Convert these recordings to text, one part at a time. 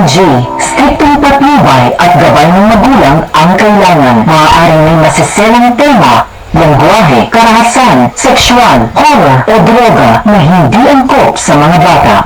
G. Striktong patnubay at gabay ng magulang ang kailangan. Maaaring may masiselang tema, lengguwahe, karahasan, sexual, horror o droga na hindi angkop sa mga bata.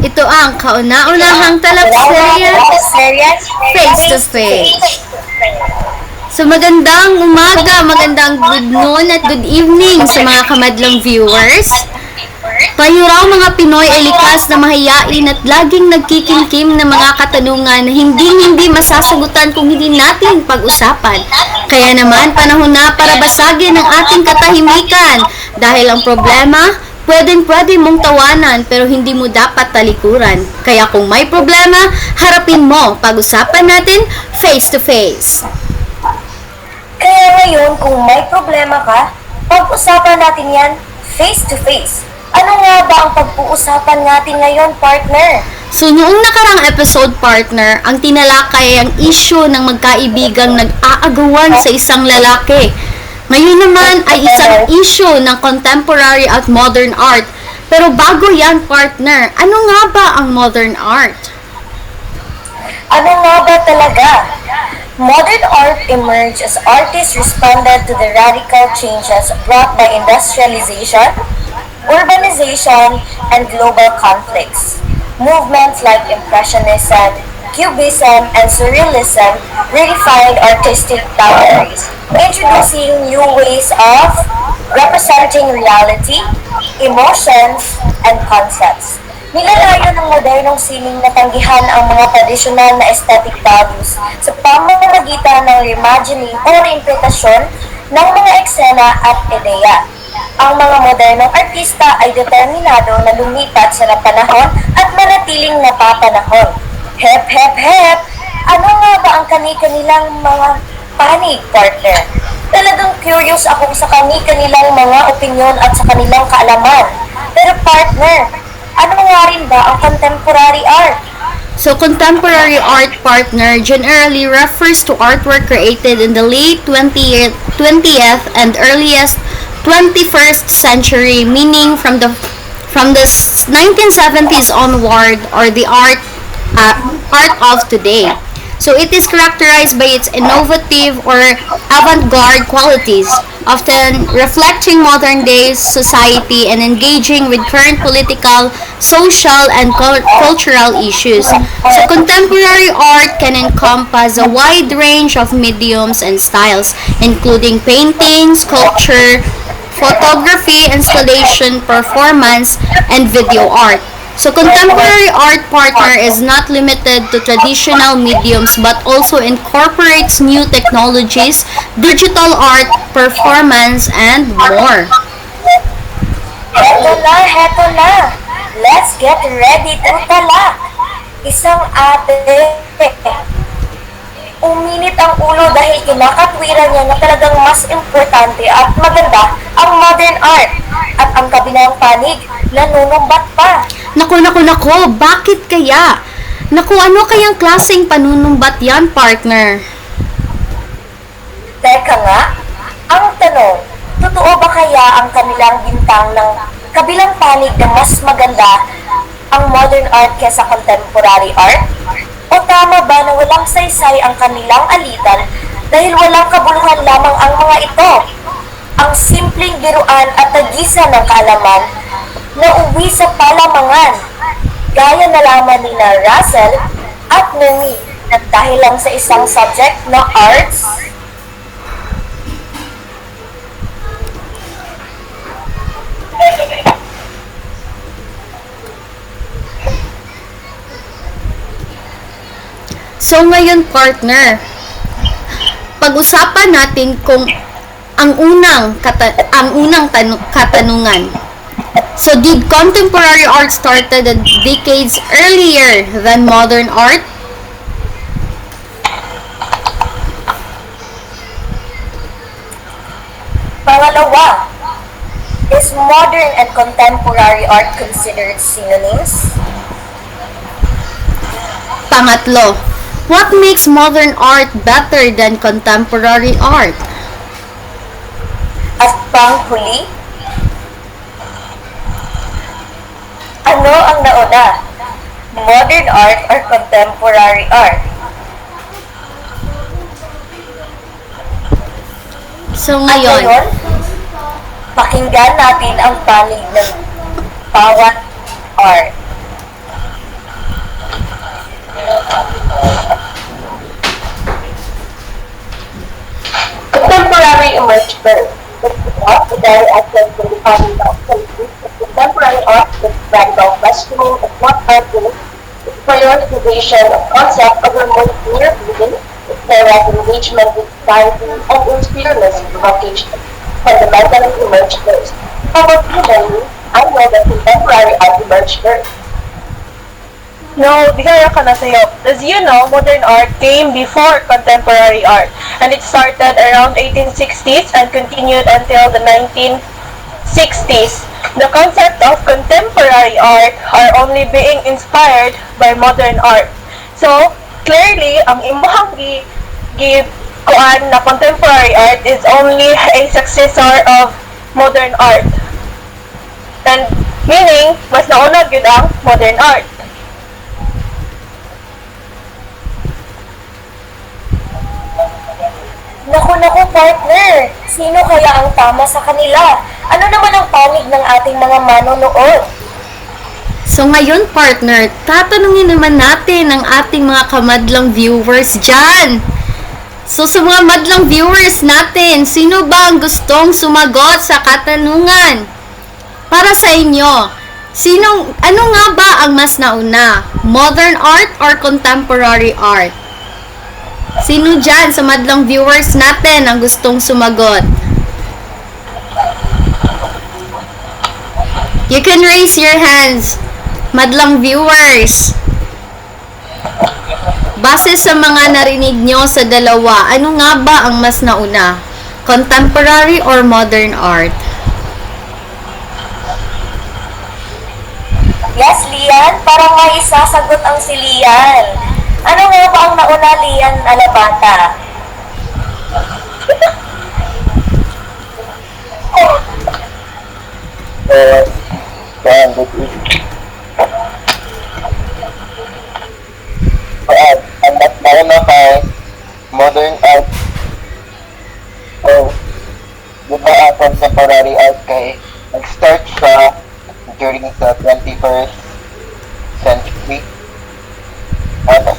Ito ang kauna-unahang talakserya Face to Face. So magandang umaga, magandang good noon at good evening sa mga kamadlang viewers. Tayo raw mga Pinoy ay likas na mahiyain at laging nagkikimkim ng mga katanungan na hindi masasagutan kung hindi natin pag-usapan. Kaya naman panahon na para basagin ang ating katahimikan dahil ang problema pwede mong tawanan pero hindi mo dapat talikuran. Kaya kung may problema, harapin mo. Pag-usapan natin face to face. Kaya ngayon, kung may problema ka, pag-usapan natin yan face to face. Ano nga ba ang pag-uusapan natin ngayon, partner? So, noong nakarang episode, partner, ang tinalakay ang issue ng magkaibigang nag-aagawan sa isang lalaki. Ngayon naman ay isang issue ng contemporary at modern art. Pero bago yan, partner, ano nga ba ang modern art? Ano nga ba talaga? Modern art emerged as artists responded to the radical changes brought by industrialization, urbanization, and global conflicts. Movements like Impressionism, Cubism, and Surrealism redefined artistic boundaries, introducing new ways of representing reality, emotions, and concepts. Nilalayo ng modernong sining na tanggihan ang mga tradisyonal na aesthetic values sa pamamagitan ng reimagining o reinterpretasyon ng mga eksena at ideya. Ang mga modernong artista ay determinado na lumipat sa napanahon at manatiling napapanahon. Hep, hep, hep! Ano nga ba ang kani-kanilang mga panig, partner? Talagang curious ako sa kani-kanilang mga opinyon at sa kanilang kaalaman. Pero partner, ano nga rin ba ang contemporary art? So, contemporary art, partner, generally refers to artwork created in the late 20th and earliest 21st century, meaning from the 1970s onward, or the art of today. So it is characterized by its innovative or avant-garde qualities, often reflecting modern day society and engaging with current political, social, and cultural issues. So contemporary art can encompass a wide range of mediums and styles, including painting, sculpture, photography, installation, performance, and video art. So contemporary art, partner, is not limited to traditional mediums but also incorporates new technologies, digital art, performance, and more. Heto na! Let's get ready to talak! Isang ate, uminit ang ulo dahil kinakatwiran niya na talagang mas importante at maganda ang modern art at ang kabilang panig nanunumbat pa. Naku, bakit kaya? Naku, ano kayang klaseng panunumbat yan, partner? Teka nga, ang tanong, totoo ba kaya ang kanilang bintang ng kabilang panig na mas maganda ang modern art kesa contemporary art? O tama ba na walang saysay ang kanilang alitan dahil walang kabuluhan lamang ang mga ito? Ang simpleng biruan at tagisan ng kaalaman na uwi sa palamangan, gaya na lamang ni na Russell at Nemi na dahil lang sa isang subject na arts, So ngayon partner, pag-usapan natin kung ang unang katanungan. So did contemporary art started decades earlier than modern art? pangalawa, is modern and contemporary art considered synonyms? Pangatlo, what makes modern art better than contemporary art? At panghuli, ano ang nauna? Modern art or contemporary art? So At ngayon, ngayon, pakinggan natin ang panig ng bawat art. Contemporary emerged first. Without the very access to the family of contemporary art is radical questioning of what art is, its prioritization of concept over mere reading, its direct engagement with society, and its fearless provocation. Fundamentally emerged first. How about you, Jenny? I know that contemporary art emerged first. No, bigaya ka na sa'yo. As you know, modern art came before contemporary art, and it started around 1860s and continued until the 1960s. The concept of contemporary art are only being inspired by modern art. So, clearly, ang imong kuan na contemporary art is only a successor of modern art. And meaning, mas nauna gyud ang modern art. Naku, partner! Sino kaya ang tama sa kanila? Ano naman ang panig ng ating mga manonood? so ngayon partner, tatanungin naman natin ang ating mga kamadlang viewers dyan. So sa mga madlang viewers natin, sino ba ang gustong sumagot sa katanungan? Para sa inyo, ano nga ba ang mas nauna? Modern art or contemporary art? Sino dyan sa madlang viewers natin ang gustong sumagot? You can raise your hands, madlang viewers. Base sa mga narinig nyo sa dalawa, ano nga ba ang mas nauna? Contemporary or modern art? Yes, Lian, parang may isasagot ang si Lian. Ano nga ba ang nauna, Lian Alabata? Ang mas nauna kay modern art. So, di ba ang contemporary art kay nag-start siya during the 21st century. Ano?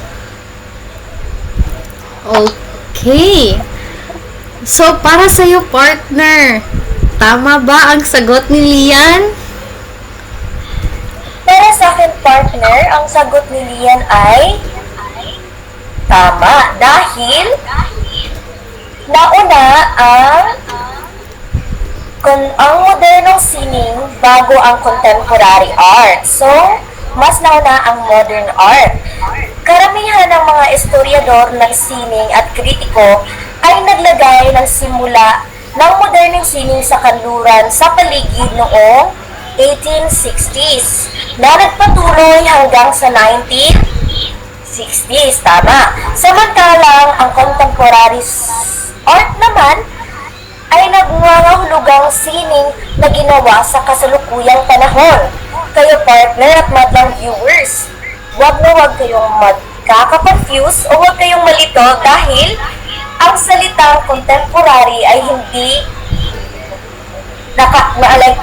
Okay. So, para sa'yo, partner, tama ba ang sagot ni Lian? Para sa akin, partner, ang sagot ni Lian ay tama dahil nauna ang modernong sining bago ang contemporary art. So, mas nauna ang modern art. Karamihan ng mga historiador ng sining at kritiko ay naglagay ng simula ng modernong sining sa kanluran sa paligid noong 1860s na nagpatuloy hanggang sa 1960s, tama. Samantalang ang contemporary art naman ay nagngangahulugang sining na ginawa sa kasalukuyang panahon. kayo partner at madlang viewers. Huwag na huwag kayong magkaka-confuse o huwag kayong malito dahil ang salitang contemporary ay hindi naalay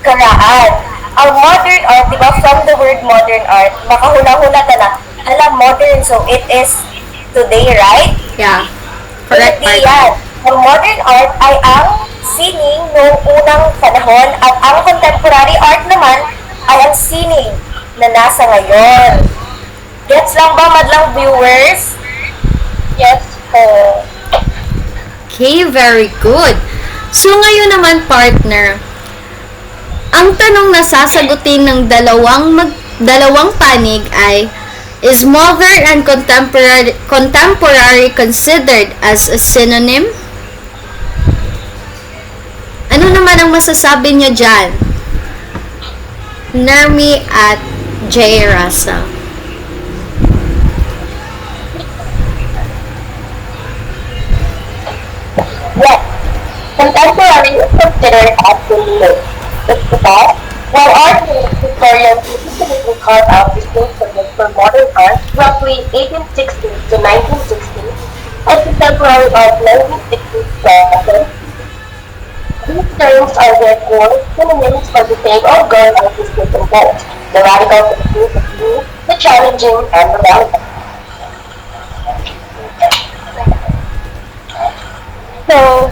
karaan. Ang modern art, di ba, from the word modern art, makahula-hula ka na, alam, modern, so it is today, right? Yeah. Correct, Hindi partner. yan. Ang modern art ay ang sining noong unang panahon at ang contemporary art naman ay ang sining na nasa ngayon. Gets lang ba, madlang viewers? Yes po. Okay, very good. So ngayon naman, partner, ang tanong na sasagutin ng dalawang panig ay, is modern and contemporary considered as a synonym? Ano naman ang masasabi niyo dyan? Nermi at J. Rasa. Yes. Contemporary is considered absolute. That's because while art in Victorian typically carved out distinct periods for modern art, roughly 1860s to 1960s, and contemporary art 1960s to present, these terms are therefore synonyms for the same ongoing artistic involved, the radical pursuit of new, the challenging, and the relevant. So,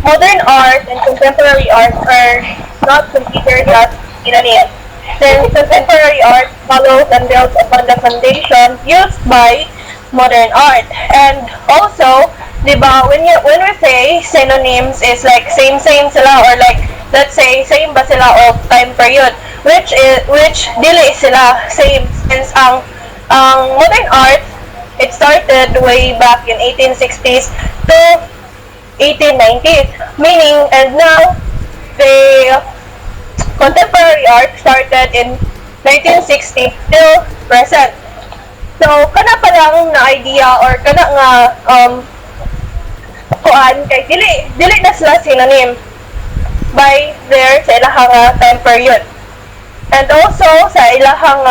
modern art and contemporary art are not considered as synonyms. Since contemporary art follows and builds upon the foundation used by modern art. And also, diba, when we say synonyms is like same sila, or like let's say same ba sila of time period, which dili sila same, since ang modern art, it started way back in 1860s to 1890s, meaning, and now the contemporary art started in 1960 till present. So kana pa lang na idea or kana nga kuan kay dili na sila synonym by their sa ilahang time period. And also sa ilahang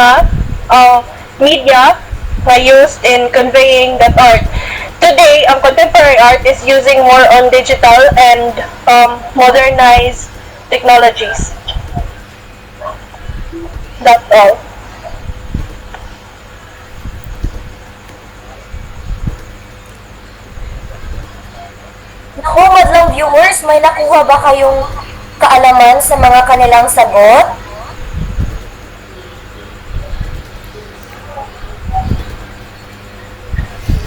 media na used in conveying that art. Today, ang contemporary art is using more on digital and modernized technologies. That's all. Naku, madlang viewers, may nakuha ba kayong kaalaman sa mga kanilang sagot?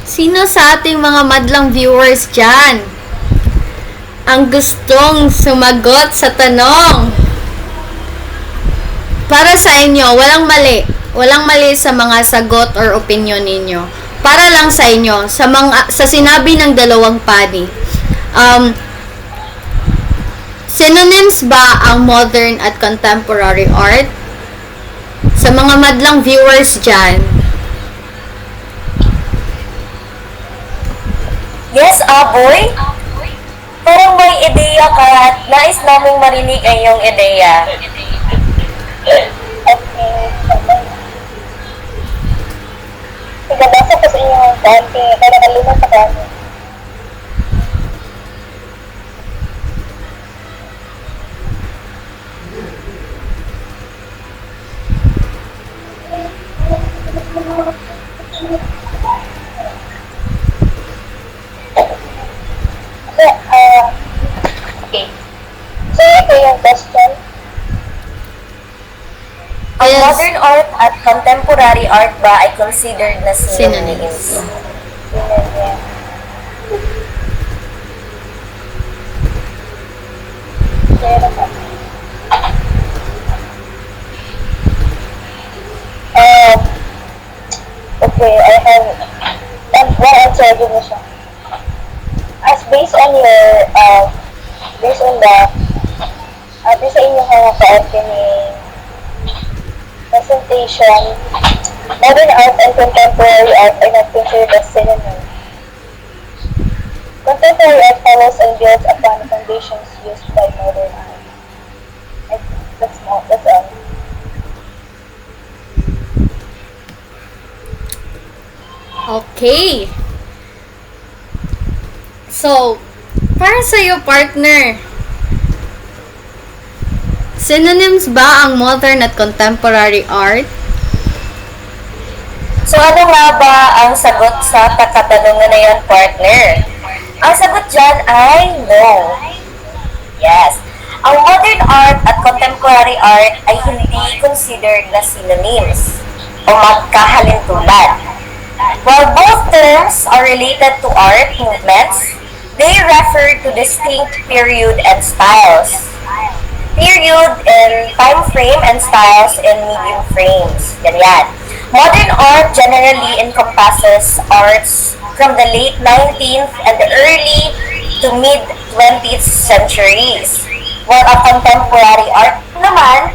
Sino sa ating mga madlang viewers dyan ang gustong sumagot sa tanong? Para sa inyo, walang mali. Walang mali sa mga sagot or opinion ninyo. Para lang sa inyo, sa sinabi ng dalawang pani. Synonyms ba ang modern at contemporary art? Sa mga madlang viewers dyan, Yes, Aboy? Parang may ideya ka at nais naming marinig ang iyong ideya. Igabasa ko sa inyo ang dati, kaya nakalimutan pa kami. Okay. So, ito yung question. Ang Yes. modern art at contemporary art ba ay considered na synonyms. synonyms? Okay, I have one answer din na siya. As based on your, based on the, based sa inyong mga ka-opening presentation, modern art and contemporary art are not considered as synonyms. Contemporary art follows and builds upon the foundations used by modern art. I think that's That's all. Okay. So, para sa iyo, partner, synonyms ba ang modern at contemporary art? So ano nga ba ang sagot sa katanungan na yan, partner? Ang sagot dyan ay no. Yes. Ang modern art at contemporary art ay hindi considered na synonyms o magkahalintulad. While both terms are related to art movements, they refer to distinct period and styles. Period in time frame and styles in medium frames. Ganyan. Modern art generally encompasses arts from the late 19th and the early to mid 20th centuries. While a contemporary art naman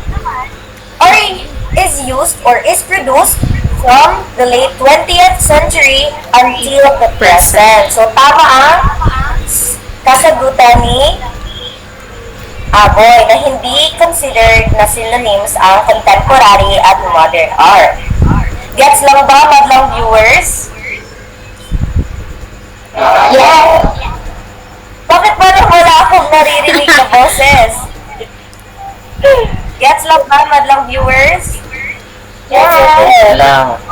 is used or is produced from the late 20th century until the present. So tama ang kasagutan ni Aboy na hindi considered na synonyms ang contemporary at modern art. Gets lang ba, madlang viewers? Yes! Bakit parang wala akong naririnig na boses? Gets lang ba, madlang viewers? Yes! Lang.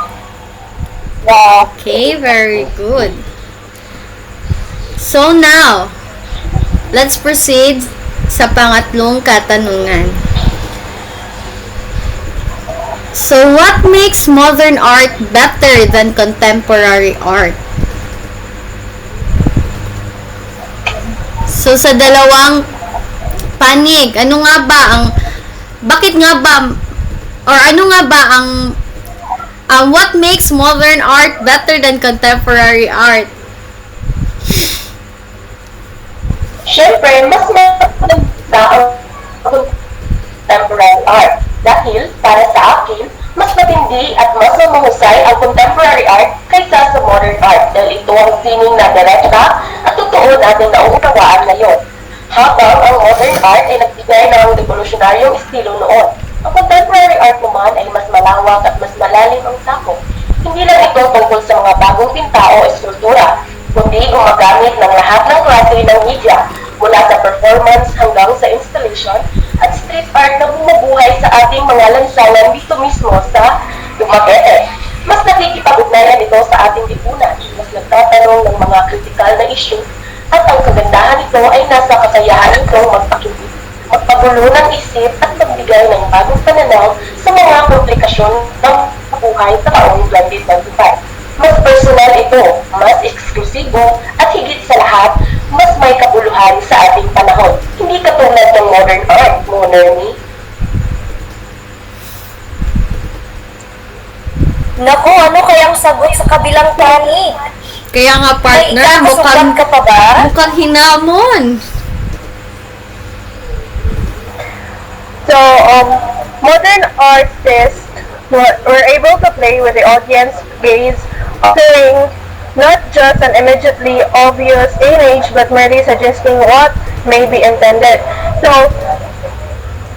Yeah. Okay, very good. So now, let's proceed sa pangatlong katanungan. So what makes modern art better than contemporary art? So sa dalawang panig, bakit nga ba or ano nga ba ang what makes modern art better than contemporary art? Siyempre, mas maganda ang contemporary art dahil para sa akin, mas matindi at mas mahusay ang contemporary art kaysa sa modern art dahil ito ang sining na direkta at totoo natin nauunawaan ngayon. Habang ang modern art ay nagbigay ng revolutionaryong estilo noon, ang contemporary art naman ay mas malawak at mas malalim ang sakop. Hindi lang ito tungkol sa mga bagong pinta o eskultura, kundi gumagamit ng lahat ng klase ng media, mula sa performance hanggang sa installation at street art na bumubuhay sa ating mga lansangan dito mismo sa Dumaguete. Mas nakikipag-ugnayan ito sa ating lipunan, mas nagtatanong ng mga kritikal na issue, at ang kagandahan nito ay nasa kakayahan nitong magpagulo ng isip at magbigay ng bagong pananaw sa mga komplikasyon ng buhay sa taong 2025. Mas personal ito, mas eksklusibo, at higit sa lahat, mas may kabuluhan sa ating panahon. Hindi katulad ng modern art, mo, Nermi. Naku, ano kayang sagot sa kabilang panig? Kaya nga May partner, ikakasugat ka pa ba? mukhang hinamon. So, modern artists were able to play with the audience gaze, offering not just an immediately obvious image, but merely suggesting what may be intended. So,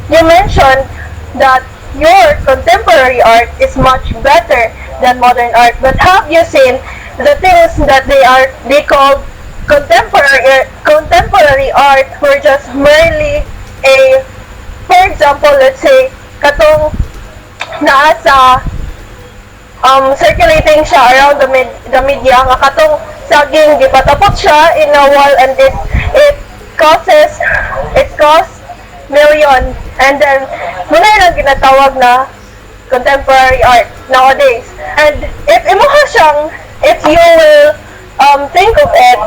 you mentioned that your contemporary art is much better than modern art, but have you seen the things that they called contemporary art were just merely a, for example, let's say katong naa sa circulating siya around the media nga katong saging gipatapot siya in a wall, and it costs million, and then muna lang ginatawag na contemporary art nowadays. And if you will think of it,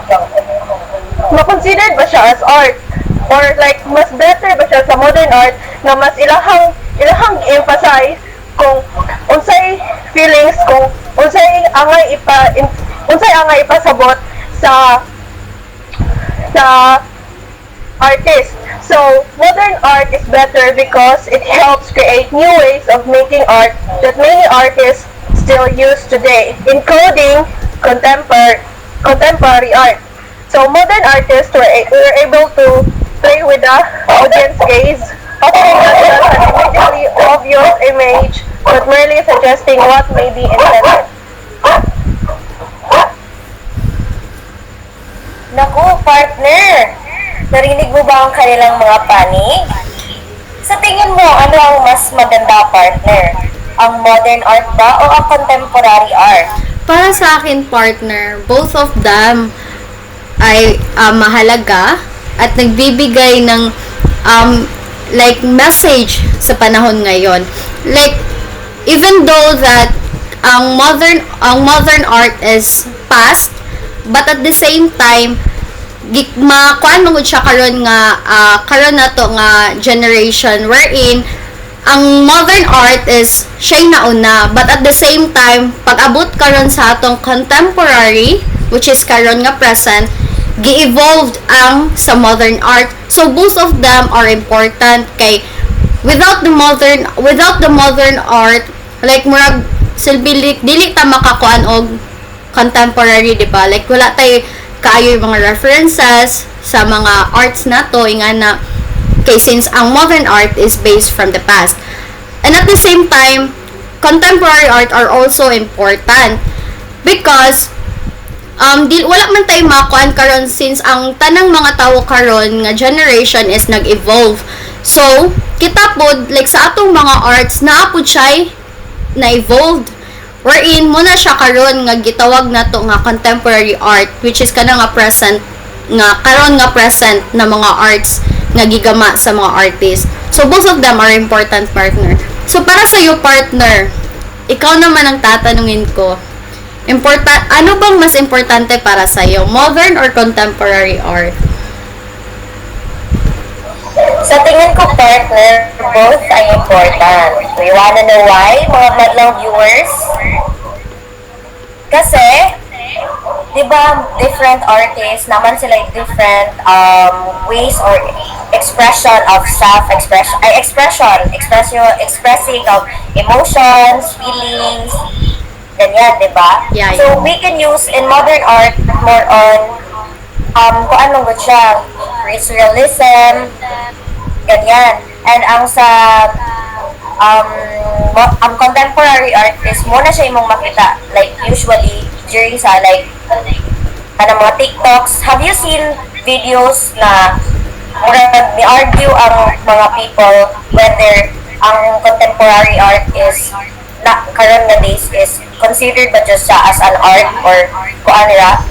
makonsidered ba siya as art, or like mas better ba siya sa modern art na mas ilahang emphasize kung unsay feelings, kung unsay angay ipasabot sa artist. So modern art is better because it helps create new ways of making art that many artists still use today, including contemporary art. So modern artists were able to play with the audience gaze offering not just an immediately obvious image, but merely suggesting what may be intended. Naku, partner! Narinig mo ba ang kanilang mga panig? Sa tingin mo, ano ang mas maganda, partner? Ang modern art ba o ang contemporary art? Para sa akin, partner, both of them ay mahalaga at nagbibigay ng like message sa panahon ngayon. Like even though that ang modern art is past, but at the same time makuan mo gud siya karon nga karon nato nga generation wherein ang modern art is siya nauna, but at the same time pag abot karon sa atong contemporary, which is karon nga present, gi-evolved ang sa modern art. So both of them are important kay without the modern art, like murag silbi dili ta makakuan og contemporary, di ba? Like wala tay kaayo yung mga references sa mga arts nato ingana kay since ang modern art is based from the past. And at the same time, contemporary art are also important because wala man tayo makuan karon since ang tanang mga tao karon nga generation is nag-evolve. So, kita pod like sa atong mga arts naapod siya na-evolved wherein mo na siya karon nga gitawag nato nga contemporary art, which is kana nga present nga karon nga present na mga arts nga gigama sa mga artists. So both of them are important, partner. So para sa iyo, partner, ikaw naman ang tatanungin ko. Ano bang mas importante para sa iyo, modern or contemporary art? Sa tingin ko, partner, both ay important. We wanna know why, mga madlang viewers? Kasi, di ba, different artists, naman sila yung different ways or expression of expressing of emotions, feelings, ganyan, di ba? Yeah, So, we can use in modern art more on kung anong good siya, realism, ganyan. And ang sa ang contemporary art is muna siya imong makita, like usually during sa like mga TikToks. Have you seen videos na murag ni-argue ang mga people whether ang contemporary art is na karon nga days is considered ba just siya as an art or kuan ra?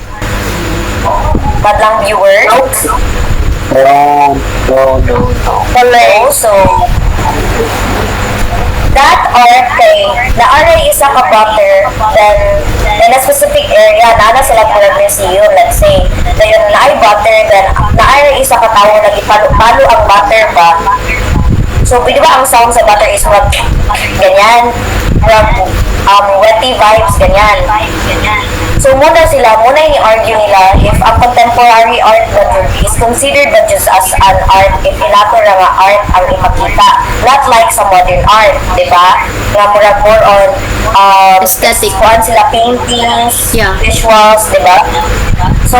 Madlang viewers. No. So, that art kay naaray isa ka butter then in a specific area nana sila murag museum, let's say dayon naay butter then naaray isa ka tawo nagipalo-palo ang butter ba. So di ba ang sound sa butter is murag ganyan, murag wetty vibes ganyan. So muna yung argue nila if ang contemporary art na is considered ba just as an art if inato na nga art ang ipakita, not like sa modern art, di ba? Nga murag more on Aesthetic. kuhan sila paintings, Yeah. visuals, di ba? So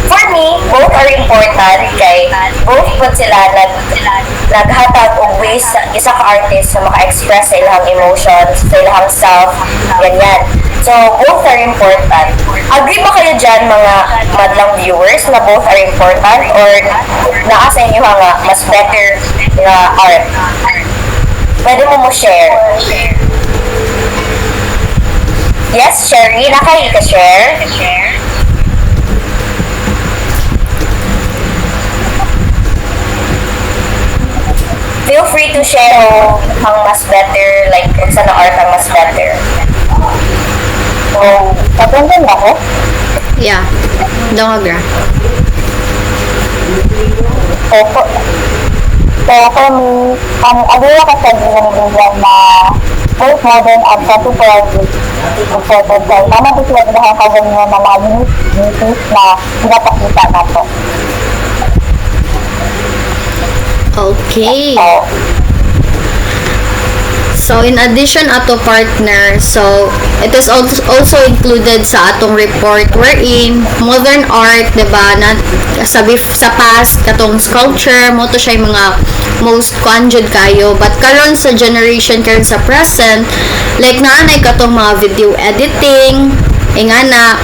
for me, both are important kay both po sila naghatag og ways sa isa ka artist na maka-express sa ilang emotions, sa ilang self, ganyan. So, both are important. Agree ba kayo dyan, mga madlang viewers, na both are important or naa sa inyo nga mas better na art? Pwede mo share. Yes, Sherry, nakahi ka share? Feel free to share ang mas better, like, kung saan na art ang mas better. So, patungkol ba ko? Yeah. Dongagra. Opo. So, agula ka sa ginagawa na both modern at contemporary important dahil naman ito sila ginahang kaganyan na mga unique na pinapakita nato. Okay. So, in addition ato partner, so, it is also included sa atong report wherein modern art, diba, na sa past, katong sculpture, mo to siya yung mga most conjud kayo. But karon sa generation, karon sa present, like naanay katong mga video editing, ingana.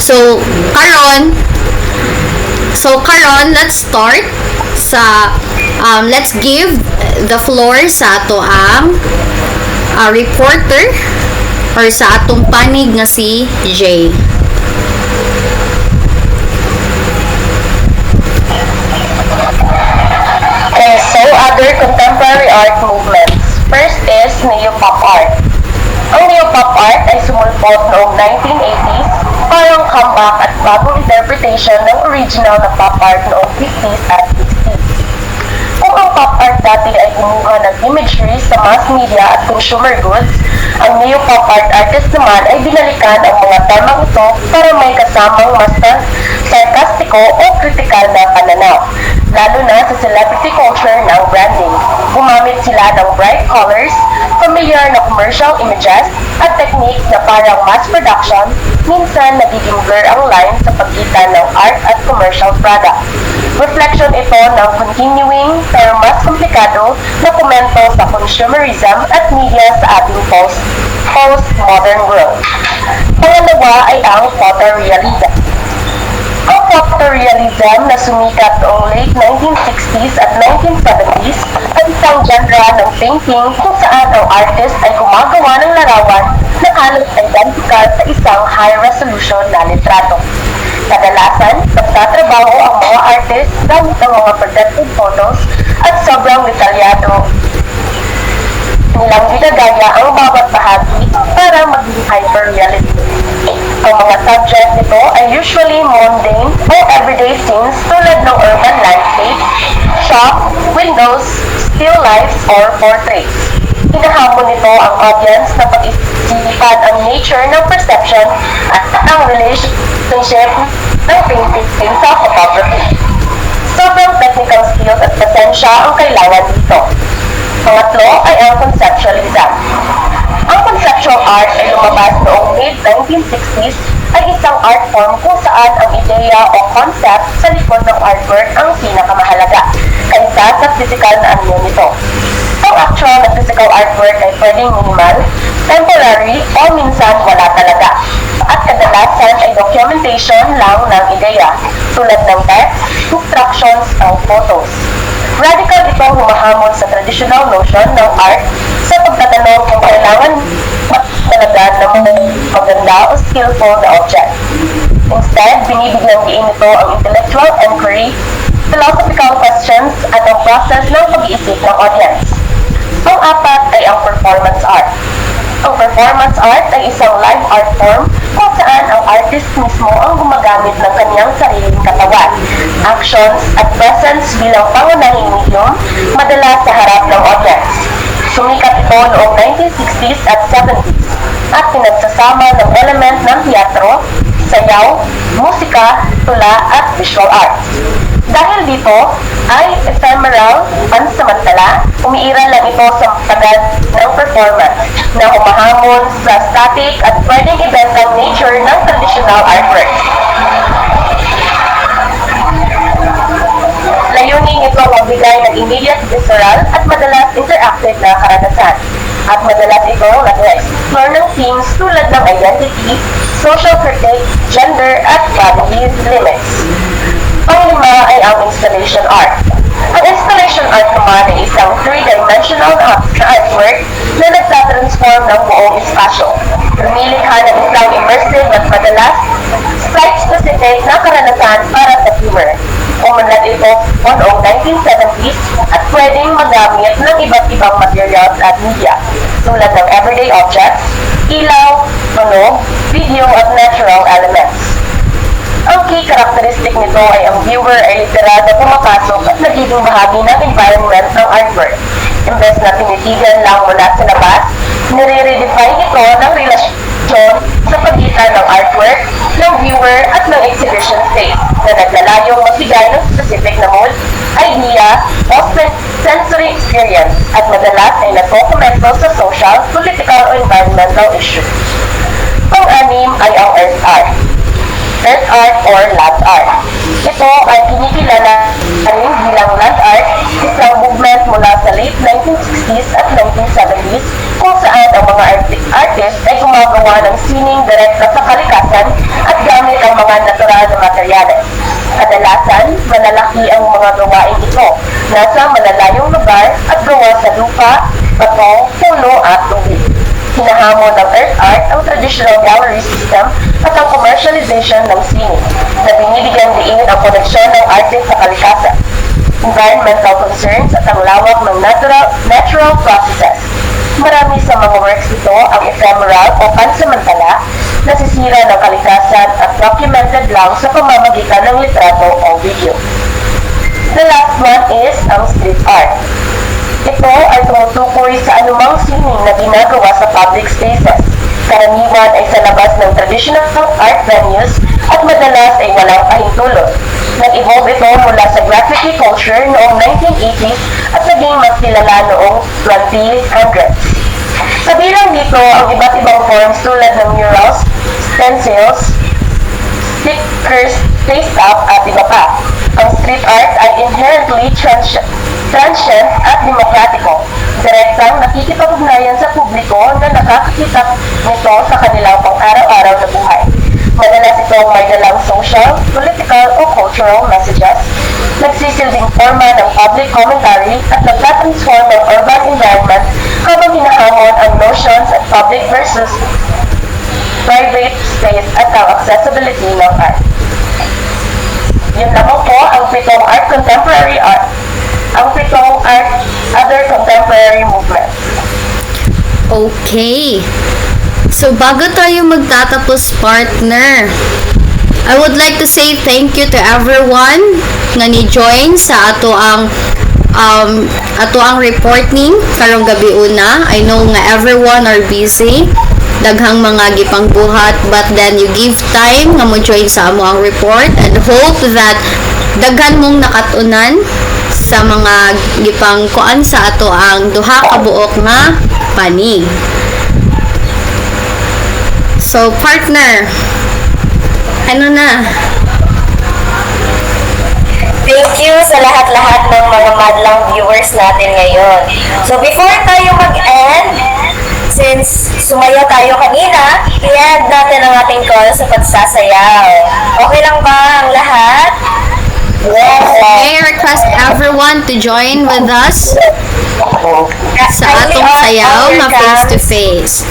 So, karon, let's start sa let's give the floor sa ato ang reporter or sa atong panig nga si Jay. Okay, so other contemporary art movements. First is neo-pop art. Ang neo-pop art ay sumulpot noong 1980s parang comeback at bagong interpretation ng original na pop art noong 50s at 60s. Kung ang pop art dati ay kumuha ng imagery sa mass media at consumer goods, ang neo-pop art artist naman ay binalikan ang mga temang ito para may kasamang mas sarkastiko o kritikal na pananaw, lalo na sa celebrity culture ng branding. Gumamit sila ng bright colors, familiar na commercial images, at techniques na parang mass production, minsan nagiging blur ang line sa pagitan ng art at commercial product. Reflection ito ng continuing pero mas komplikado na komento sa consumerism at media sa ating post-modern world. Pangalawa ay ang photorealism. Ang photorealism na sumikat noong late 1960s at 1970s ay isang genre ng painting kung saan ang artist ay gumagawa ng larawan na halos identical sa isang high-resolution na litrato. Kadalasan, nagtatrabaho ang mga artist gamit ang mga projected photos at sobrang detalyado nilang ginagaya ang bawat bahagi para maging hyper-realistic. Ang mga subject nito ay usually mundane o everyday scenes tulad ng urban landscape, shop, windows, still lifes, or portraits. Hinahamon nito ang audience na pag-isipan ang nature ng perception at ang relationship ng painting sa photography. Sobrang technical skills at pasensya ang kailangan dito. Pangatlo ay ang conceptualism. Ang conceptual art ay lumabas noong mid-1960s ay isang art form kung saan ang ideya o concept sa likod ng artwork ang pinakamahalaga kaysa sa physical na anyo nito. Ang actual na physical artwork ay pwedeng minimal, temporary, o minsan wala talaga. At kadalasan ay documentation lang ng ideya tulad ng text, instructions, o photos. Radical itong humahamon sa traditional notion ng art sa pagtatanong kung kailangan talaga ng maganda o skillful na object. Instead, binibigyang diin ito ang intellectual inquiry, philosophical questions, at ang process ng pag-iisip ng audience. Ang apat ay ang performance art. Ang performance art ay isang live art form kung saan ang artist mismo ang gumagamit ng kanyang sariling katawan, actions, at presence bilang pangunahing medium, madalas sa harap ng audience. Sumikat ito noong 1960s at 70s at pinagsasama ng element ng teatro, sayaw, musika, tula, at visual arts. Dahil dito ay ephemeral, pansamantala, umiiral lang ito sa tagal ng performance na humahamon sa static at pwedeng ibentang nature ng traditional artwork. Layunin ito magbigay ng immediate visceral at madalas interactive na karanasan. At madalas ito nag-explore ng themes tulad ng identity, social critique, gender, at body limits. Panglima ay ang installation art. Ang installation art naman ay isang three-dimensional na artwork na nagtatransform ng buong espasyo. Lumilikha ng isang immersive at madalas site-specific na karanasan para sa viewer. Umunlad ito noong 1970s at pwedeng magamit ng iba't ibang materials at media tulad ng everyday objects, ilaw, tunog, video at natural elements. Ang key characteristic nito ay ang viewer ay literal na pumapasok at nagiging bahagi ng environment ng artwork. Imbes na tinitigan lang mula sa labas, nire-redefine ito ng relasyon sa pagitan ng artwork, ng viewer at ng exhibition space na naglalayong magbigay ng specific na mood, idea, o sensory experience experience at madalas ay nagkokomento sa social, political o environmental issue. Pang-anim ay ang earth art. Earth art or land art. Ito ay kinikilala rin bilang land art, isang movement mula sa late 1960s at 1970s kung saan ang mga artist ay gumagawa ng sining direkta sa kalikasan at gamit ang mga natural na materyales. Kadalasan, malalaki ang mga gawain ito, nasa malalayong lugar at gawa sa lupa, bato, puno at tubig. Hinahamon ng earth art ang traditional gallery system at ang commercialization ng sining, na binibigyan diin ang koneksyon ng artist sa kalikasan, environmental concerns at ang lawak ng natural processes. Marami sa mga works ito ang ephemeral o pansamantala, nasisira ng kalikasan at documented lang sa pamamagitan ng litrato o video. The last one is ang street art. Ito ay tumutukoy sa anumang sining na ginagawa sa public spaces. Karaniwan ay sa labas ng traditional art venues at madalas ay walang pahintulot. Nag-evolve ito mula sa graffiti culture noong 1980s at naging mas kilala noong 2000s. Kabilang dito ang iba't ibang forms tulad ng murals, stencils, stickers, paste up at iba pa. Ang street art ay inherently transient at demokratiko. Direktang nakikipag-ugnayan sa publiko na nakakakita nito sa kanilang pang-araw-araw na buhay. Madalas itong may dalang social, political o cultural messages, nagsisilbing forma ng public commentary at nagtatransform ng urban environment habang hinahamon ang notions at public versus private space at ang accessibility ng art. Yun lamang po ang pitong contemporary art, ang pitong other contemporary movements. Okay. So, bago tayo magtatapos, partner, I would like to say thank you to everyone nga ni-join sa ato ang reporting karong gabi una. I know nga everyone are busy, daghang mga gipangbuhat, but then you give time nga mo join sa amo ang report and hope that daghan mong nakatunan sa mga gipangkuan sa ato ang duha ka buok nga panig. So, partner, ano na? Thank you sa lahat-lahat ng mga madlang viewers natin ngayon. So before tayo mag-end, since sumayaw tayo kanina, i-end natin ang ating call sa pagsasayaw. Okay lang ba ang lahat? Yes. May I request everyone to join with us sa atong sayaw na face-to-face.